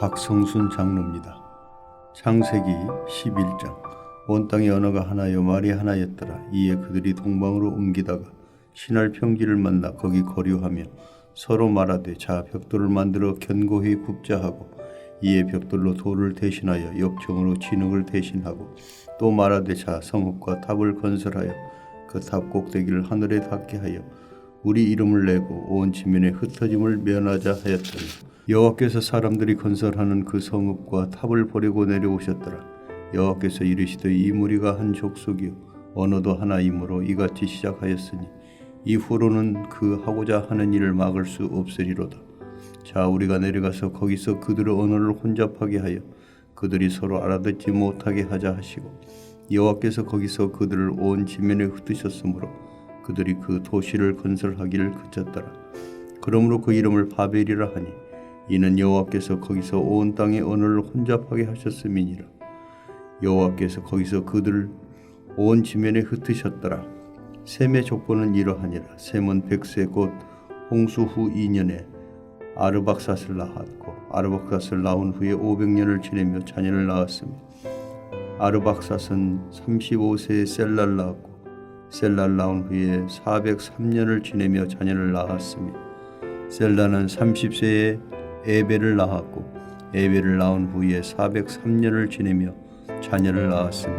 박성순 장로입니다. 창세기 11장. 온 땅의 언어가 하나여 말이 하나였더라. 이에 그들이 동방으로 옮기다가 신할 평지를 만나 거기 거류하며 서로 말하되 자 벽돌을 만들어 견고히 굽자 하고 이에 벽돌로 돌을 대신하여 역청으로 진흙을 대신하고 또 말하되 자 성읍과 탑을 건설하여 그 탑 꼭대기를 하늘에 닿게 하여 우리 이름을 내고 온 지면의 흩어짐을 면하자 하였더니 여호와께서 사람들이 건설하는 그 성읍과 탑을 보려고 내려오셨더라. 여호와께서 이르시되 이 무리가 한 족속이요 언어도 하나이므로 이같이 시작하였으니 이후로는 그 하고자 하는 일을 막을 수 없으리로다. 자 우리가 내려가서 거기서 그들의 언어를 혼잡하게 하여 그들이 서로 알아듣지 못하게 하자 하시고 여호와께서 거기서 그들을 온 지면에 흩으셨으므로 그들이 그 도시를 건설하기를 그쳤더라. 그러므로 그 이름을 바벨이라 하니 이는 여호와께서 거기서 온 땅의 언어를 혼잡하게 하셨음이니라. 여호와께서 거기서 그들을 온 지면에 흩으셨더라. 셈의 족보는 이러하니라. 셈은 100세 곧 홍수 후 2년에 아르박삿을 낳았고 아르박삿을 낳은 후에 500년을 지내며 자녀를 낳았으며 아르박삿은 35세에 셀랄 낳았고 셀랄 낳은 후에 403년을 지내며 자녀를 낳았으며 셀라는 30세에 에벨을 낳았고 에벨을 낳은 후에 403년을 지내며 자녀를 낳았으며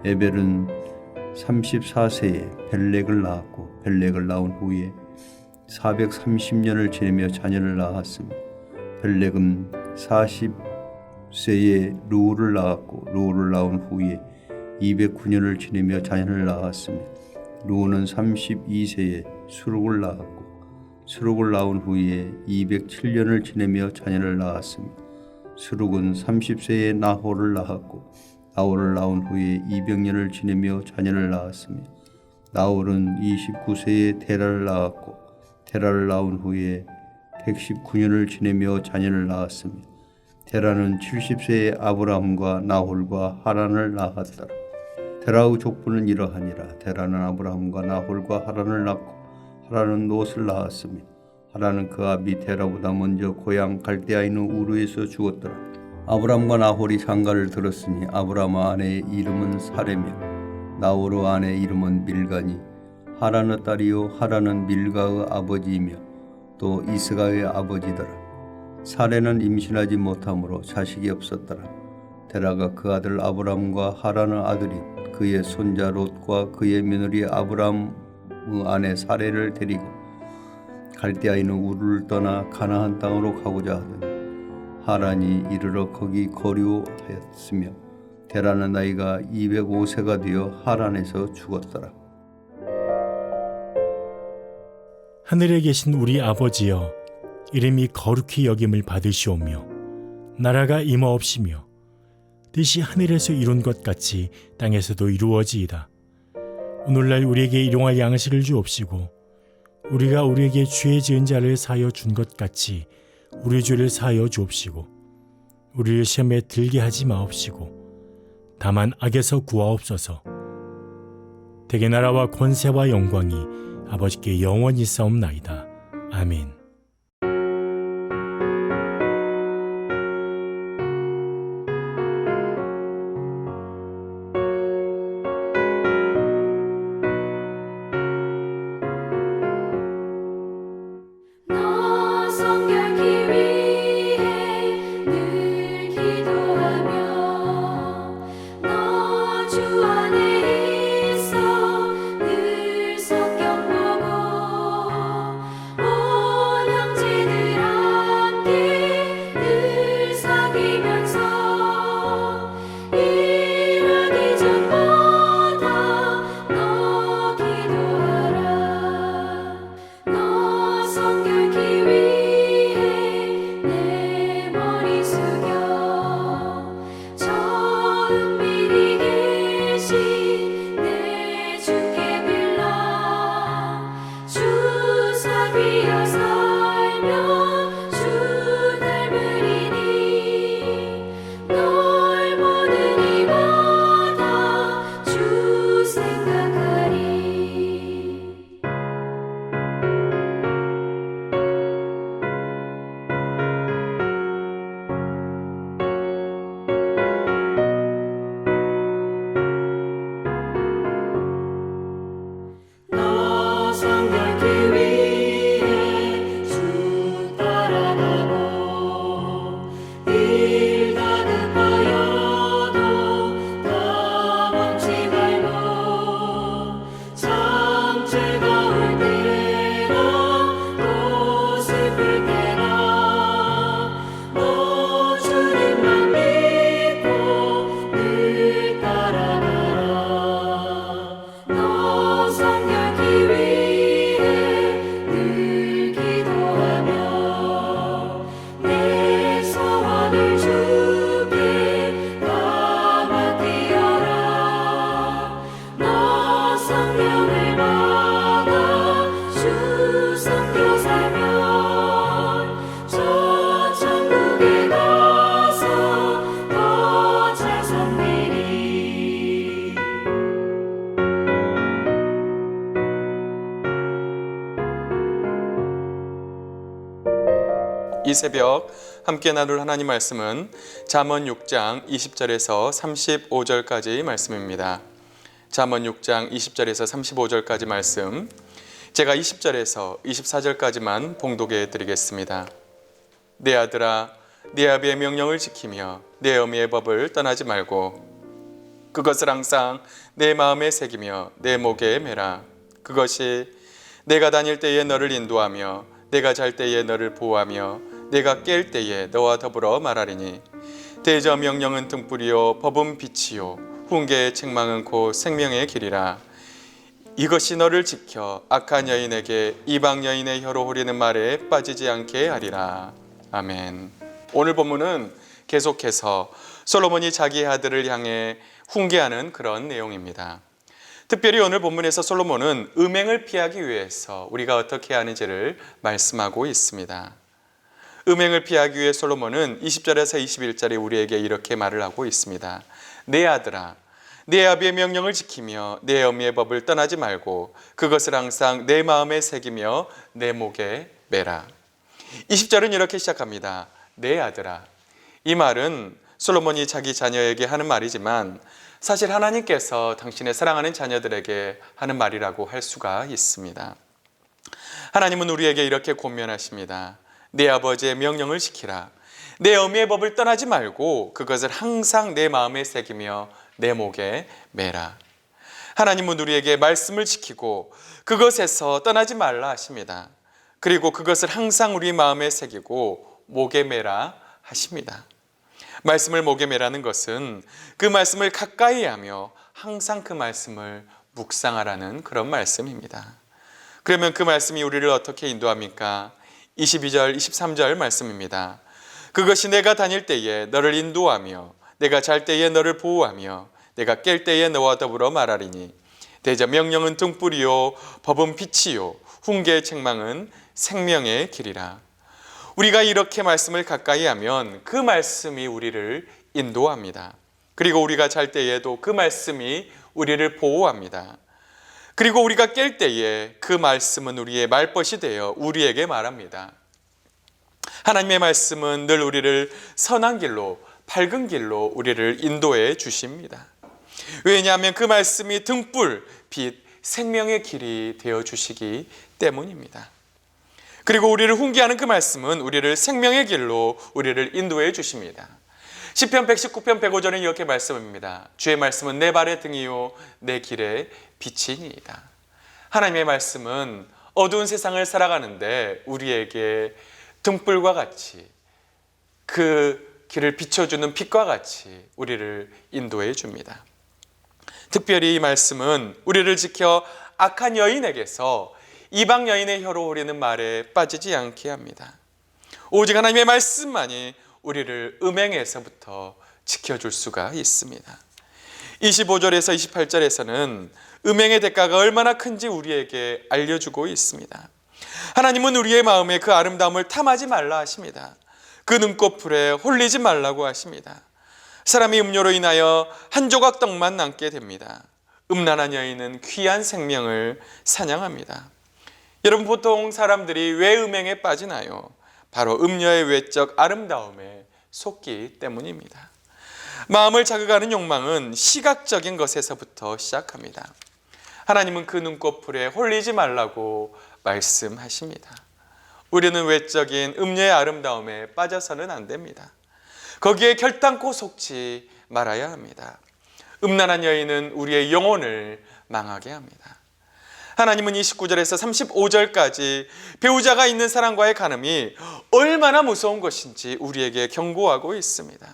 에벨은 34세에 벨렉을 낳았고 벨렉을 낳은 후에 430년을 지내며 자녀를 낳았으며 벨렉은 40세에 루우를 낳았고 루우를 낳은 후에 209년을 지내며 자녀를 낳았으며 루우는 32세에 수룩을 낳았고 수룩을 낳은 후에 207년을 지내며 자녀를 낳았으며 수룩은 30세에 나홀을 낳았고 나홀을 낳은 후에 200년을 지내며 자녀를 낳았으며 나홀은 29세에 데라를 낳았고 데라를 낳은 후에 119년을 지내며 자녀를 낳았으며 데라는 70세에 아브라함과 나홀과 하란을 낳았더라. 데라의 족보는 이러하니라. 데라는 아브라함과 나홀과 하란을 낳고 하란은 롯을 낳았으며 하란은 그 아비 데라보다 먼저 고향 갈대아인 우르에서 죽었더라. 아브람과 나홀이 장가를 들었으니 아브람 아내의 이름은 사레며 나홀의 아내의 이름은 밀가니 하란의 딸이요 하란은 밀가의 아버지이며 또 이스가의 아버지더라. 사레는 임신하지 못하므로 자식이 없었더라. 데라가 그 아들 아브람과 하란의 아들인 그의 손자 롯과 그의 며느리 아브람의 아내 사레를 데리고 갈대아인 우르를 떠나 가나안 땅으로 가고자 하더니 하란이 이르러 거기 거류하였으며 데라는 나이가 205세가 되어 하란에서 죽었더라. 하늘에 계신 우리 아버지여, 이름이 거룩히 여김을 받으시오며 나라가 임하옵시며 뜻이 하늘에서 이룬 것 같이 땅에서도 이루어지이다. 오늘날 우리에게 일용할 양식을 주옵시고 우리가 우리에게 죄 지은 자를 사하여 준 것 같이 우리 죄를 사하여 주옵시고 우리를 시험에 들게 하지 마옵시고 다만 악에서 구하옵소서. 대개 나라와 권세와 영광이 아버지께 영원히 싸움나이다. 아멘. 주 안에 있어 늘 성경 보고 이 새벽 함께 나눌 하나님 말씀은 잠언 6장 20절에서 35절까지 말씀입니다. 잠언 6장 20절에서 35절까지 말씀, 제가 20절에서 24절까지만 봉독해 드리겠습니다. 내 아들아, 내 아비의 명령을 지키며 내 어미의 법을 떠나지 말고 그것을 항상 내 마음에 새기며 내 목에 매라. 그것이 내가 다닐 때에 너를 인도하며 내가 잘 때에 너를 보호하며 내가 깰 때에 너와 더불어 말하리니 대저 명령은 등불이요 법은 빛이요 훈계의 책망은 곧 생명의 길이라. 이것이 너를 지켜 악한 여인에게 이방 여인의 혀로 후리는 말에 빠지지 않게 하리라. 아멘. 오늘 본문은 계속해서 솔로몬이 자기 아들을 향해 훈계하는 그런 내용입니다. 특별히 오늘 본문에서 솔로몬은 음행을 피하기 위해서 우리가 어떻게 하는지를 말씀하고 있습니다. 음행을 피하기 위해 솔로몬은 20절에서 21절에 우리에게 이렇게 말을 하고 있습니다. 내 아들아, 내 아비의 명령을 지키며 내 어미의 법을 떠나지 말고 그것을 항상 내 마음에 새기며 내 목에 매라. 20절은 이렇게 시작합니다. 내 아들아. 이 말은 솔로몬이 자기 자녀에게 하는 말이지만 사실 하나님께서 당신의 사랑하는 자녀들에게 하는 말이라고 할 수가 있습니다. 하나님은 우리에게 이렇게 권면하십니다. 내 아버지의 명령을 지키라. 내 어미의 법을 떠나지 말고 그것을 항상 내 마음에 새기며 내 목에 매라. 하나님은 우리에게 말씀을 지키고 그것에서 떠나지 말라 하십니다. 그리고 그것을 항상 우리 마음에 새기고 목에 매라 하십니다. 말씀을 목에 매라는 것은 그 말씀을 가까이 하며 항상 그 말씀을 묵상하라는 그런 말씀입니다. 그러면 그 말씀이 우리를 어떻게 인도합니까? 22절, 23절 말씀입니다. 그것이 내가 다닐 때에 너를 인도하며 내가 잘 때에 너를 보호하며 내가 깰 때에 너와 더불어 말하리니 대저 명령은 등불이요 법은 빛이요 훈계의 책망은 생명의 길이라. 우리가 이렇게 말씀을 가까이 하면 그 말씀이 우리를 인도합니다. 그리고 우리가 잘 때에도 그 말씀이 우리를 보호합니다. 그리고 우리가 깰 때에 그 말씀은 우리의 말벗이 되어 우리에게 말합니다. 하나님의 말씀은 늘 우리를 선한 길로, 밝은 길로 우리를 인도해 주십니다. 왜냐하면 그 말씀이 등불, 빛, 생명의 길이 되어 주시기 때문입니다. 그리고 우리를 훈계하는 그 말씀은 우리를 생명의 길로 우리를 인도해 주십니다. 시편 119편 105절은 이렇게 말씀합니다. 주의 말씀은 내 발의 등이요 내 길의 빛이니이다. 하나님의 말씀은 어두운 세상을 살아가는데 우리에게 등불과 같이 그 길을 비춰주는 빛과 같이 우리를 인도해 줍니다. 특별히 이 말씀은 우리를 지켜 악한 여인에게서 이방 여인의 혀로 후리는 말에 빠지지 않게 합니다. 오직 하나님의 말씀만이 우리를 음행에서부터 지켜줄 수가 있습니다. 25절에서 28절에서는 음행의 대가가 얼마나 큰지 우리에게 알려주고 있습니다. 하나님은 우리의 마음에 그 아름다움을 탐하지 말라 하십니다. 그 눈꺼풀에 홀리지 말라고 하십니다. 사람이 음료로 인하여 한 조각 떡만 남게 됩니다. 음란한 여인은 귀한 생명을 사냥합니다. 여러분, 보통 사람들이 왜 음행에 빠지나요? 바로 음녀의 외적 아름다움에 속기 때문입니다. 마음을 자극하는 욕망은 시각적인 것에서부터 시작합니다. 하나님은 그 눈꺼풀에 홀리지 말라고 말씀하십니다. 우리는 외적인 음녀의 아름다움에 빠져서는 안 됩니다. 거기에 결단코 속지 말아야 합니다. 음란한 여인은 우리의 영혼을 망하게 합니다. 하나님은 29절에서 35절까지 배우자가 있는 사람과의 간음이 얼마나 무서운 것인지 우리에게 경고하고 있습니다.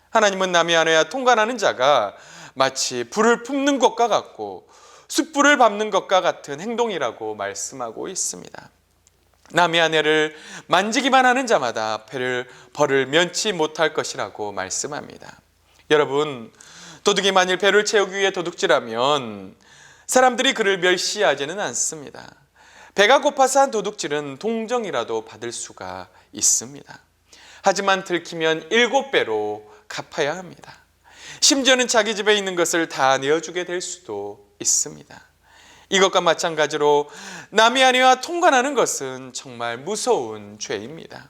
하나님은 남의 아내와 통간하는 자가 마치 불을 품는 것과 같고 숯불을 밟는 것과 같은 행동이라고 말씀하고 있습니다. 남의 아내를 만지기만 하는 자마다 벌을 면치 못할 것이라고 말씀합니다. 여러분, 도둑이 만일 배를 채우기 위해 도둑질하면 사람들이 그를 멸시하지는 않습니다. 배가 고파서 한 도둑질은 동정이라도 받을 수가 있습니다. 하지만 들키면 7배로 갚아야 합니다. 심지어는 자기 집에 있는 것을 다 내어주게 될 수도 있습니다. 이것과 마찬가지로 남의 아내와 통관하는 것은 정말 무서운 죄입니다.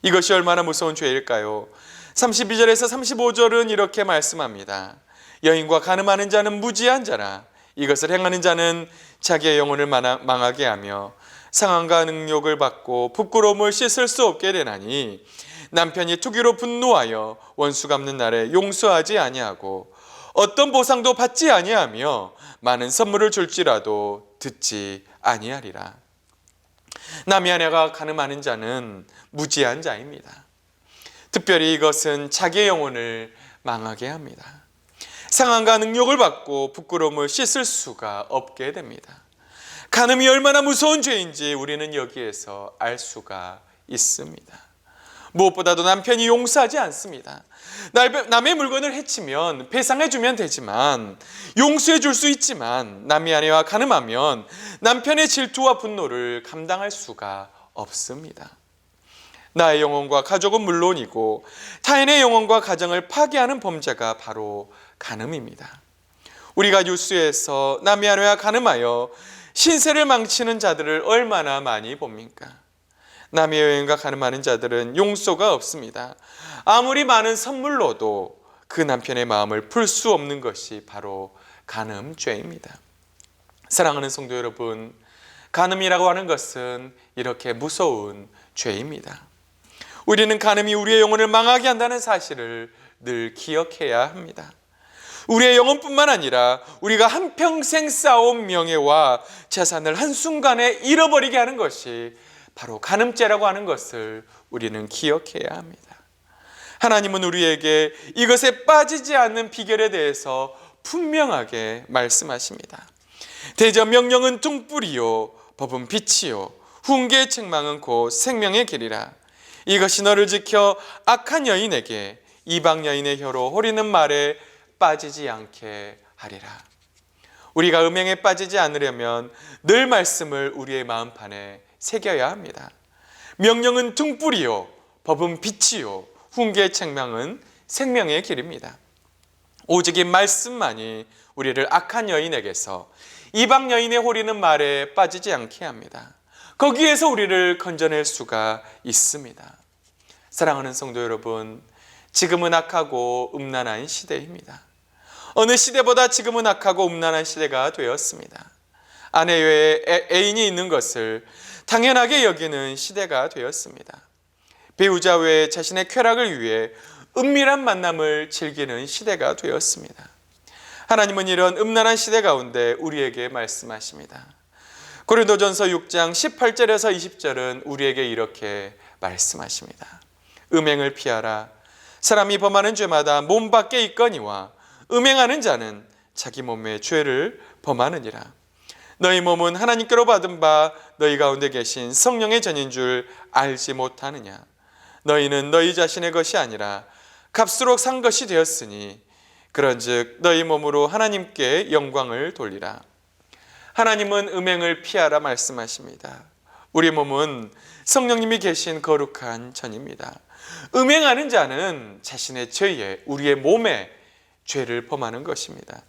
이것이 얼마나 무서운 죄일까요? 32절에서 35절은 이렇게 말씀합니다. 여인과 간음하는 자는 무지한 자라. 이것을 행하는 자는 자기의 영혼을 망하게 하며 상한과 능욕을 받고 부끄러움을 씻을 수 없게 되나니, 남편이 투기로 분노하여 원수 갚는 날에 용서하지 아니하고 어떤 보상도 받지 아니하며 많은 선물을 줄지라도 듣지 아니하리라. 남의 아내가 간음하는 자는 무지한 자입니다. 특별히 이것은 자기의 영혼을 망하게 합니다. 상한과 능욕을 받고 부끄러움을 씻을 수가 없게 됩니다. 간음이 얼마나 무서운 죄인지 우리는 여기에서 알 수가 있습니다. 무엇보다도 남편이 용서하지 않습니다. 남의 물건을 해치면 배상해 주면 되지만, 용서해 줄 수 있지만, 남의 아내와 간음하면 남편의 질투와 분노를 감당할 수가 없습니다. 나의 영혼과 가족은 물론이고 타인의 영혼과 가정을 파괴하는 범죄가 바로 간음입니다. 우리가 뉴스에서 남의 아내와 간음하여 신세를 망치는 자들을 얼마나 많이 봅니까? 남의 여인과 간음하는 자들은 용서가 없습니다. 아무리 많은 선물로도 그 남편의 마음을 풀 수 없는 것이 바로 간음죄입니다. 사랑하는 성도 여러분, 간음이라고 하는 것은 이렇게 무서운 죄입니다. 우리는 간음이 우리의 영혼을 망하게 한다는 사실을 늘 기억해야 합니다. 우리의 영혼뿐만 아니라 우리가 한평생 쌓아온 명예와 재산을 한순간에 잃어버리게 하는 것이 바로 간음죄라고 하는 것을 우리는 기억해야 합니다. 하나님은 우리에게 이것에 빠지지 않는 비결에 대해서 분명하게 말씀하십니다. 대저 명령은 등불이요 법은 빛이요 훈계의 책망은 곧 생명의 길이라. 이것이 너를 지켜 악한 여인에게 이방 여인의 혀로 호리는 말에 빠지지 않게 하리라. 우리가 음행에 빠지지 않으려면 늘 말씀을 우리의 마음판에 새겨야 합니다. 명령은 등불이요 법은 빛이요 훈계의 책망은 생명의 길입니다. 오직 이 말씀만이 우리를 악한 여인에게서 이방 여인의 호리는 말에 빠지지 않게 합니다. 거기에서 우리를 건져낼 수가 있습니다. 사랑하는 성도 여러분, 지금은 악하고 음란한 시대입니다. 어느 시대보다 지금은 악하고 음란한 시대가 되었습니다. 아내 외에 애인이 있는 것을 당연하게 여기는 시대가 되었습니다. 배우자 외에 자신의 쾌락을 위해 은밀한 만남을 즐기는 시대가 되었습니다. 하나님은 이런 음란한 시대 가운데 우리에게 말씀하십니다. 고린도전서 6장 18절에서 20절은 우리에게 이렇게 말씀하십니다. 음행을 피하라. 사람이 범하는 죄마다 몸 밖에 있거니와 음행하는 자는 자기 몸에 죄를 범하느니라. 너희 몸은 하나님께로 받은 바 너희 가운데 계신 성령의 전인 줄 알지 못하느냐. 너희는 너희 자신의 것이 아니라 값으로 산 것이 되었으니 그런즉 너희 몸으로 하나님께 영광을 돌리라. 하나님은 음행을 피하라 말씀하십니다. 우리 몸은 성령님이 계신 거룩한 전입니다. 음행하는 자는 자신의 죄에, 우리의 몸에 죄를 범하는 것입니다.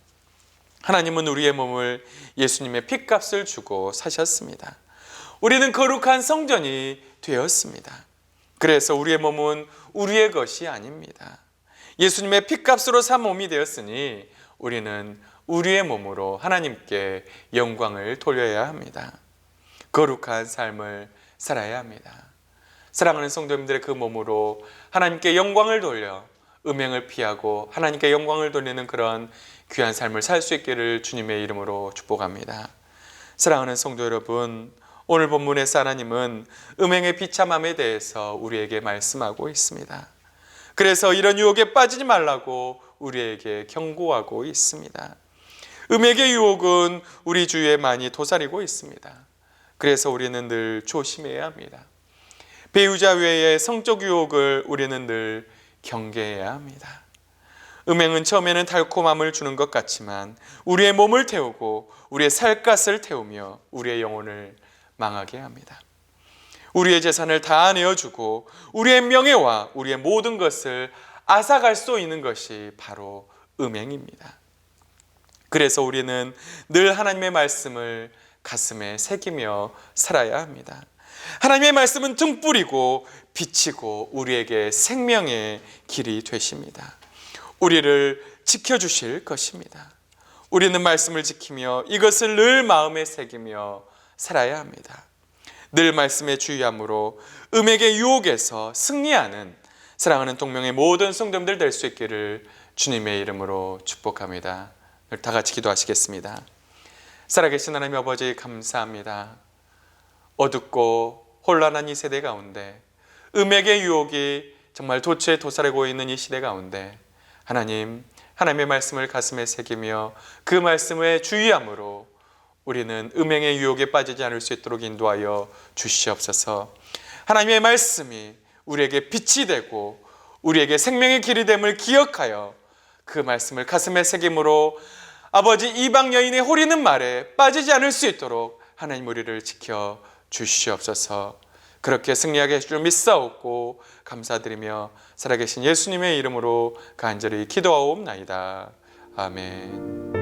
하나님은 우리의 몸을 예수님의 핏값을 주고 사셨습니다. 우리는 거룩한 성전이 되었습니다. 그래서 우리의 몸은 우리의 것이 아닙니다. 예수님의 핏값으로 산 몸이 되었으니 우리는 우리의 몸으로 하나님께 영광을 돌려야 합니다. 거룩한 삶을 살아야 합니다. 사랑하는 성도님들의 그 몸으로 하나님께 영광을 돌려 음행을 피하고 하나님께 영광을 돌리는 그런 귀한 삶을 살 수 있기를 주님의 이름으로 축복합니다. 사랑하는 성도 여러분, 오늘 본문에서 하나님은 음행의 비참함에 대해서 우리에게 말씀하고 있습니다. 그래서 이런 유혹에 빠지지 말라고 우리에게 경고하고 있습니다. 음행의 유혹은 우리 주위에 많이 도사리고 있습니다. 그래서 우리는 늘 조심해야 합니다. 배우자 외에 성적 유혹을 우리는 늘 경계해야 합니다. 음행은 처음에는 달콤함을 주는 것 같지만 우리의 몸을 태우고 우리의 살갗을 태우며 우리의 영혼을 망하게 합니다. 우리의 재산을 다 내어주고 우리의 명예와 우리의 모든 것을 앗아갈 수 있는 것이 바로 음행입니다. 그래서 우리는 늘 하나님의 말씀을 가슴에 새기며 살아야 합니다. 하나님의 말씀은 등불이고 빛이고 우리에게 생명의 길이 되십니다. 우리를 지켜주실 것입니다. 우리는 말씀을 지키며 이것을 늘 마음에 새기며 살아야 합니다. 늘 말씀에 주의함으로 음행의 유혹에서 승리하는 사랑하는 동명의 모든 성도님들 될 수 있기를 주님의 이름으로 축복합니다. 다 같이 기도하시겠습니다. 살아계신 하나님 아버지 감사합니다. 어둡고 혼란한 이 세대 가운데 음행의 유혹이 정말 도처에 도사리고 있는 이 시대 가운데 하나님의 말씀을 가슴에 새기며 그 말씀에 주의함으로 우리는 음행의 유혹에 빠지지 않을 수 있도록 인도하여 주시옵소서. 하나님의 말씀이 우리에게 빛이 되고 우리에게 생명의 길이 됨을 기억하여 그 말씀을 가슴에 새김으로 아버지 이방 여인의 호리는 말에 빠지지 않을 수 있도록 하나님 우리를 지켜 주시옵소서. 그렇게 승리하게 해줄 줄 믿사옵고 감사드리며 살아계신 예수님의 이름으로 간절히 기도하옵나이다. 아멘.